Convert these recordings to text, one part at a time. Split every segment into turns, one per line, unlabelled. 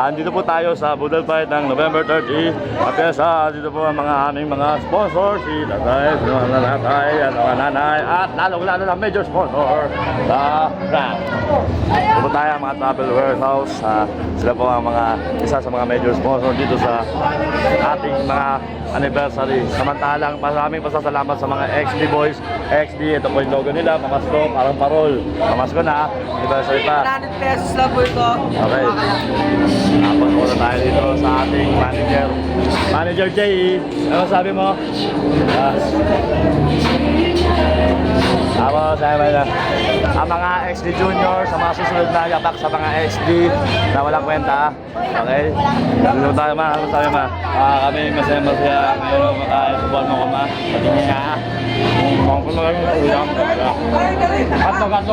Andito po tayo sa Budol Fight ng November 30. At dito po ang mga aming mga sponsors, si Tatay, si mga nanay, at mga nanay, at lalo na major sponsor sa brand. Dito po tayo ang mga Travel Warehouse. Sila po ang mga isa sa mga major sponsor dito sa ating mga anniversary. Samantalang maraming pasasalamat sa mga XD Boys. XD, ito po yung logo nila, pamasko, parang parol. Pamasko na, anniversary pa.
100 pesos lang po ito.
Okay. Tapos muna tayo dito sa ating manager. Manager Jay, ano sabi mo? Tapos, ang mga XD Junior, sa mga susunod na yapak sa mga XD na walang kwenta. Okay? Dito tayo ma, ano sabi ma? Kami masaya ngayon makain sa buwan mo ko ma. Patingin nga. Kung kung lang yung ulam.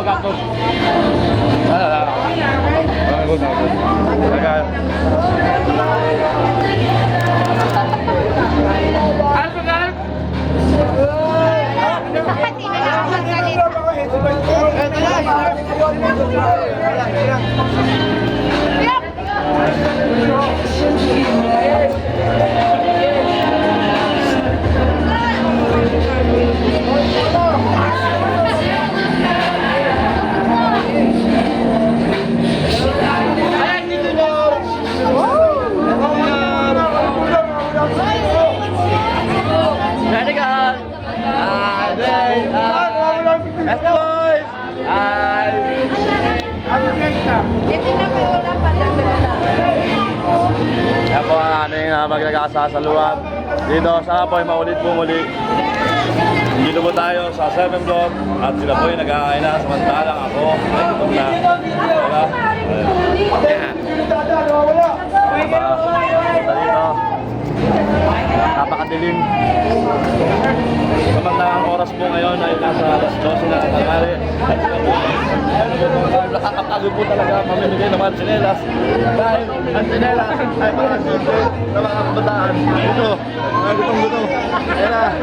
Kato. Yan po ang aming magkakasasaluhan. Dito sana po ay maulit po muli. Dito po tayo sa 7 block at sila po ay nag-aay na samantalang ako ay gutom na. Diba? Punta dito. Napakadilim. Samantalang oras po ngayon ay nasa alas 12 na tanghali. Nakakapagod po talaga mamimigay naman sinelas. Dahil ang sinelas ay parang simple na mga kabataan. Ito, mga gutong-gutom. Ayan na.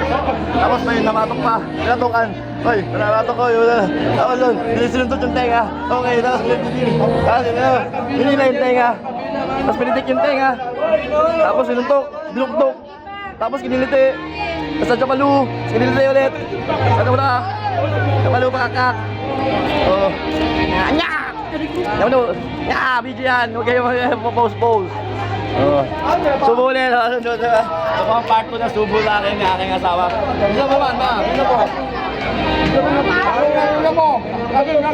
Tapos may namatok pa. Pinatukan. Hoy, namatok ko. Yun na. Tapos yun, sinuntot yung tenga. Okay, tapos pinila yung tenga. Tapos pinitik yung tenga. Tapos sinuntok, dinuktok. Tapos kiniliti. Tapos sa Japalu, kiniliti ulit. Ano na? Japalu pakakak. Oh. Nya! Ano? Nya, video yan. Huwag kayo mag-pose. Oh. Subo ulit. Ito po ang part ko na subo sa akin ng aking asawa. Bisa mo man, ma? Bisa mo. Bisa mo. Laging.